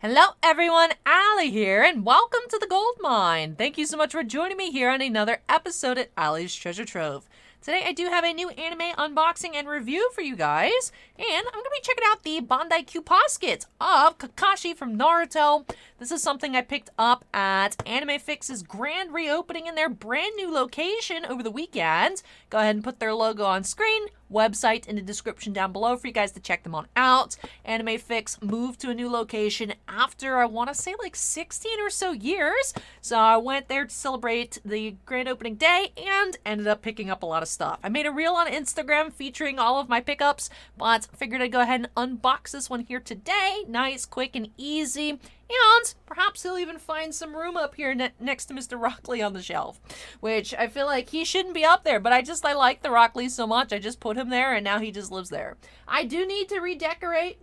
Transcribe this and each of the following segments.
Hello everyone, Ali here, and welcome to the Gold Mine. Thank you so much for joining me here on another episode at Ali's Treasure Trove. Today I do have a new anime unboxing and review for you guys, and I'm going to be checking out the Bandai QPOSKET of Kakashi from Naruto. This is something I picked up at Anime Fix's grand reopening in their brand new location over the weekend. Go ahead and put their logo on screen, website in the description down below for you guys to check them on out. Anime Fix moved to a new location after, I want to say, like 16 or so years. So I went there to celebrate the grand opening day and ended up picking up a lot of stuff. I made a reel on Instagram featuring all of my pickups, but figured I'd go ahead and unbox this one here today. Nice, quick, and easy. And perhaps he'll even find some room up here next to Mr. Rockley on the shelf, which I feel like he shouldn't be up there, but I like the Rockley so much, I just put him there, and now he just lives there. I do need to redecorate.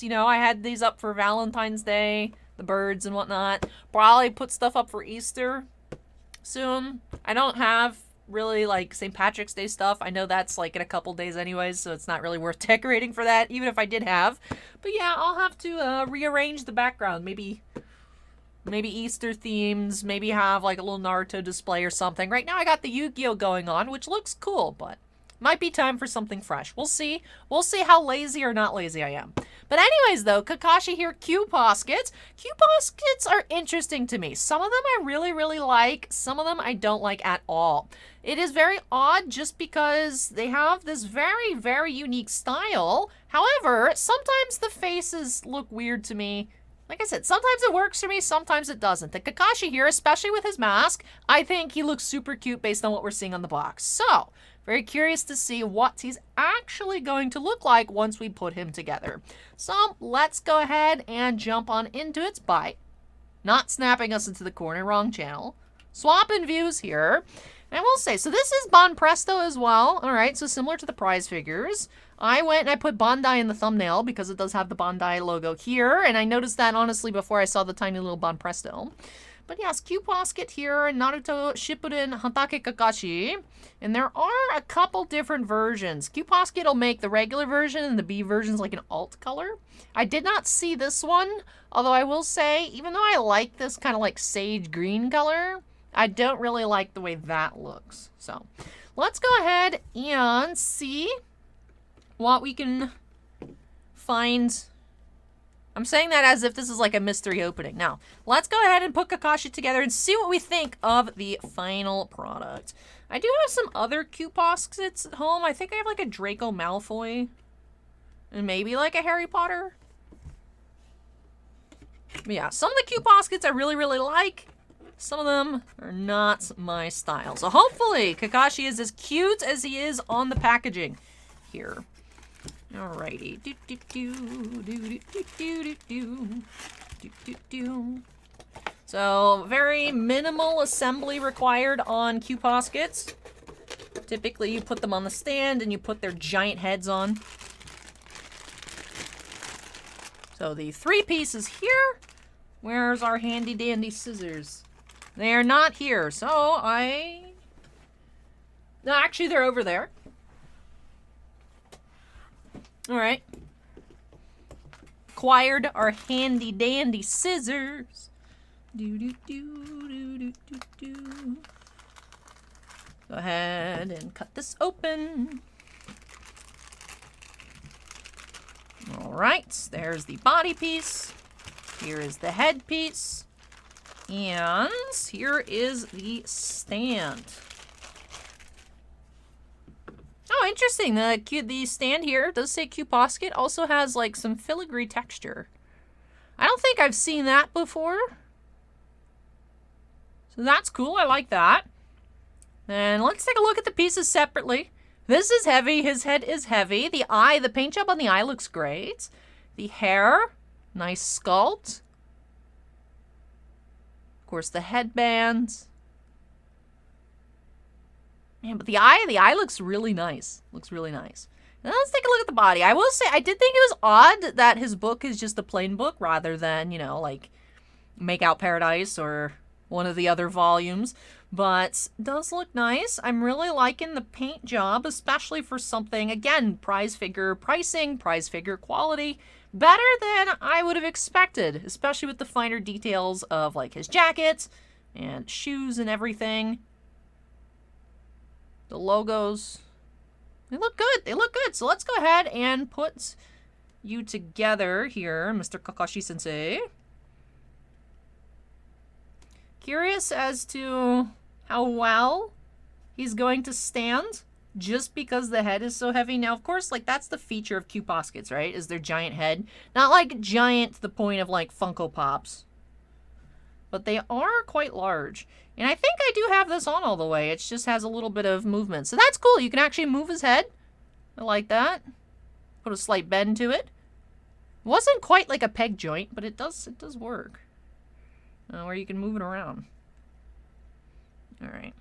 You know, I had these up for Valentine's Day, the birds and whatnot. Probably put stuff up for Easter soon. I don't have really like St. Patrick's Day stuff. I know that's like in a couple days anyways, so it's not really worth decorating for that, even if I did have. But yeah, I'll have to rearrange the background. Maybe Easter themes, maybe have like a little Naruto display or something. Right now I got the Yu-Gi-Oh going on, which looks cool, but might be time for something fresh. We'll see. We'll see how lazy or not lazy I am. But anyways, though, Kakashi here, QPOSKET. QPOSKETs are interesting to me. Some of them I really, really like. Some of them I don't like at all. It is very odd just because they have this very, very unique style. However, sometimes the faces look weird to me. Like I said, sometimes it works for me, sometimes it doesn't. The Kakashi here, especially with his mask, I think he looks super cute based on what we're seeing on the box. So, very curious to see what he's actually going to look like once we put him together. So, let's go ahead and jump on into it by not snapping us into the corner, wrong channel. Swapping views here. And I will say, so this is Bon Presto as well. Alright, so similar to the prize figures. I went and I put Bandai in the thumbnail because it does have the Bandai logo here. And I noticed that, honestly, before I saw the tiny little Bon Presto. But yes, QPOSKET here, Naruto Shippuden HATAKE Kakashi. And there are a couple different versions. QPOSKET will make the regular version and the B version's like an alt color. I did not see this one, although I will say, even though I like this kind of like sage green color, I don't really like the way that looks. So, let's go ahead and see what we can find. I'm saying that as if this is like a mystery opening. Now, let's go ahead and put Kakashi together and see what we think of the final product. I do have some other QPOSKETs at home. I think I have like a Draco Malfoy and maybe like a Harry Potter. But yeah, some of the QPOSKETs I really, really like. Some of them are not my style. So hopefully Kakashi is as cute as he is on the packaging here. Alrighty. So very minimal assembly required on QPOSKETs. Typically you put them on the stand and you put their giant heads on. So the three pieces here. Where's our handy dandy scissors? They are not here, so no, actually they're over there. Alright. Acquired our handy dandy scissors. Go ahead and cut this open. Alright, there's the body piece. Here is the head piece. And here is the stand. Oh, interesting. The stand here does say QPOSKET. Also has like some filigree texture. I don't think I've seen that before. So that's cool. I like that. And let's take a look at the pieces separately. This is heavy. His head is heavy. The eye, the paint job on the eye looks great. The hair, nice sculpt. Of course, the headbands. Man, but the eye looks really nice. Looks really nice. Now let's take a look at the body. I will say, I did think it was odd that his book is just a plain book rather than, you know, like Make Out Paradise or one of the other volumes. But does look nice. I'm really liking the paint job, especially for something, again, prize figure pricing, prize figure quality. Better than I would have expected, especially with the finer details of like his jacket and shoes and everything. The logos, they look good. They look good. So let's go ahead and put you together here, Mr. Kakashi Sensei. Curious as to how well he's going to stand just because the head is so heavy. Now, of course, like that's the feature of QPOSKETs, right? Is their giant head. Not like giant to the point of like Funko Pops. But they are quite large. And I think I do have this on all the way. It just has a little bit of movement. So that's cool. You can actually move his head. I like that. Put a slight bend to it. Wasn't quite like a peg joint, but it does work. Where you can move it around. Alright.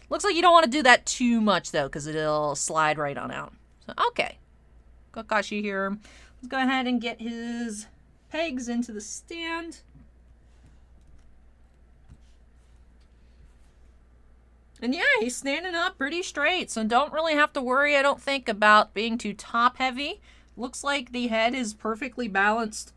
Looks like you don't want to do that too much, though, because it'll slide right on out. So, okay. Kakashi here. Let's go ahead and get his pegs into the stand. And yeah, he's standing up pretty straight, so don't really have to worry, I don't think, about being too top-heavy. Looks like the head is perfectly balanced,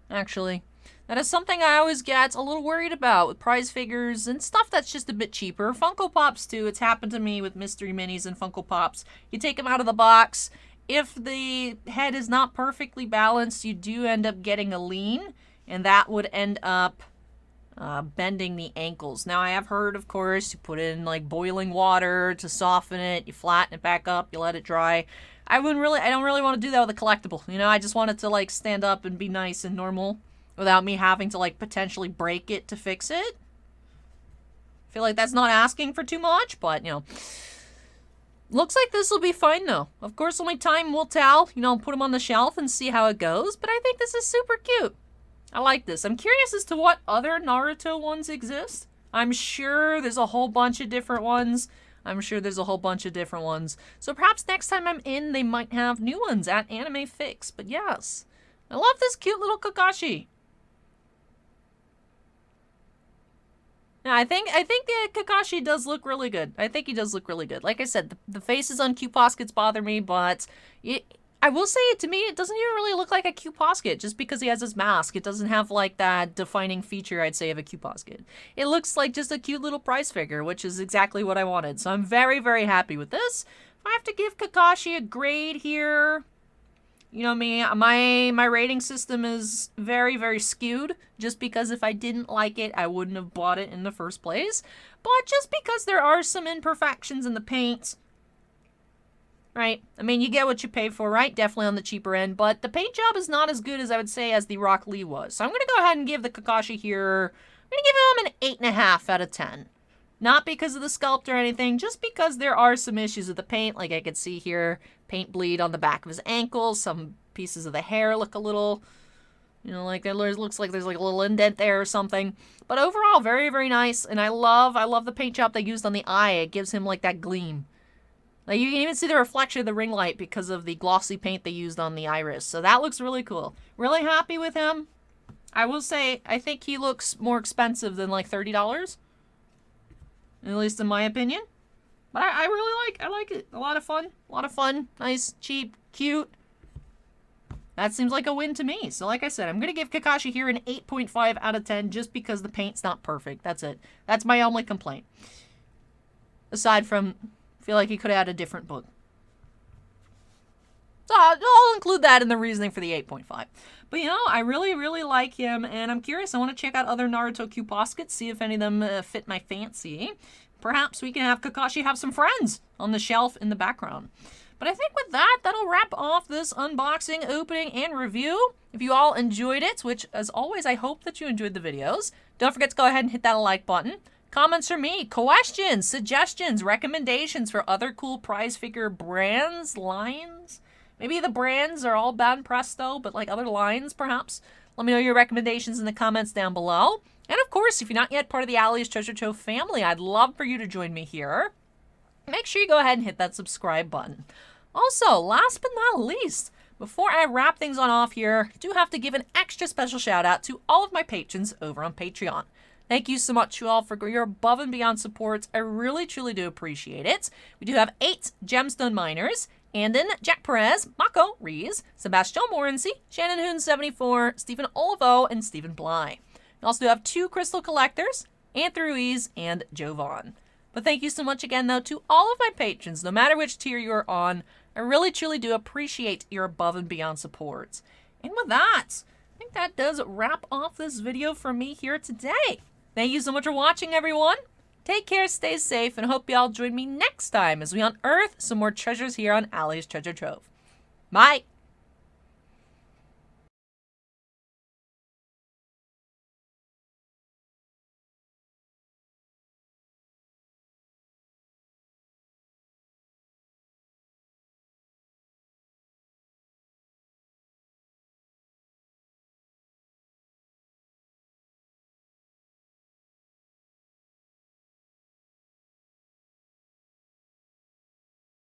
actually. That is something I always get a little worried about with prize figures and stuff that's just a bit cheaper. Funko Pops, too. It's happened to me with Mystery Minis and Funko Pops. You take them out of the box. If the head is not perfectly balanced, you do end up getting a lean, and that would end up bending the ankles. Now, I have heard, of course, you put in like boiling water to soften it, you flatten it back up, you let it dry. I don't really want to do that with a collectible. You know, I just want it to like stand up and be nice and normal without me having to like potentially break it to fix it. I feel like that's not asking for too much, but you know. Looks like this will be fine though. Of course, only time will tell. You know, put them on the shelf and see how it goes, but I think this is super cute. I like this. I'm curious as to what other Naruto ones exist. I'm sure there's a whole bunch of different ones. So perhaps next time I'm in, they might have new ones at Anime Fix. But yes, I love this cute little Kakashi. Yeah, I think the Kakashi does look really good. I think he does look really good. Like I said, the faces on QPOSKETs bother me, but I will say, to me, it doesn't even really look like a QPOSKET just because he has his mask. It doesn't have, like, that defining feature, I'd say, of a QPOSKET. It looks like just a cute little prize figure, which is exactly what I wanted. So I'm very, very happy with this. If I have to give Kakashi a grade here, you know me, my rating system is very, very skewed, just because if I didn't like it, I wouldn't have bought it in the first place. But just because there are some imperfections in the paint, right? I mean, you get what you pay for, right? Definitely on the cheaper end, but the paint job is not as good as I would say as the Rock Lee was. So I'm going to go ahead and give the Kakashi here, I'm going to give him an 8.5 out of 10. Not because of the sculpt or anything, just because there are some issues with the paint. Like I could see here, paint bleed on the back of his ankle. Some pieces of the hair look a little, you know, like it looks like there's like a little indent there or something. But overall, very, very nice. And I love the paint job they used on the eye. It gives him like that gleam. Like you can even see the reflection of the ring light because of the glossy paint they used on the iris. So that looks really cool. Really happy with him. I will say, I think he looks more expensive than like $30. At least in my opinion. But I really like it. A lot of fun. Nice, cheap, cute. That seems like a win to me. So like I said, I'm going to give Kakashi here an 8.5 out of 10 just because the paint's not perfect. That's it. That's my only complaint. Aside from, I feel like he could have had a different book. So I'll include that in the reasoning for the 8.5. But, you know, I really, really like him, and I'm curious. I want to check out other Naruto QPOSKETs, see if any of them fit my fancy. Perhaps we can have Kakashi have some friends on the shelf in the background. But I think with that, that'll wrap off this unboxing, opening, and review. If you all enjoyed it, which, as always, I hope that you enjoyed the videos, don't forget to go ahead and hit that like button. Comments from me, questions, suggestions, recommendations for other cool prize figure brands, lines. Maybe the brands are all Band Presto, but like other lines, perhaps. Let me know your recommendations in the comments down below. And of course, if you're not yet part of the Ali's Treasure Trove family, I'd love for you to join me here. Make sure you go ahead and hit that subscribe button. Also, last but not least, Before I wrap things on off here, I do have to give an extra special shout out to all of my patrons over on Patreon. Thank you so much to all for your above and beyond support. I really, truly do appreciate it. We do have 8 Gemstone Miners: Andon, Jack Perez, Mako, Rees, Sebastian Morency, Shannon Hoon 74, Stephen Olivo, and Stephen Bly. We also have 2 Crystal Collectors, Anthony Ruiz, and Joe Vaughn. But thank you so much again, though, to all of my patrons, no matter which tier you're on. I really, truly do appreciate your above and beyond support. And with that, I think that does wrap off this video from me here today. Thank you so much for watching, everyone. Take care, stay safe, and hope y'all join me next time as we unearth some more treasures here on Allie's Treasure Trove. Bye!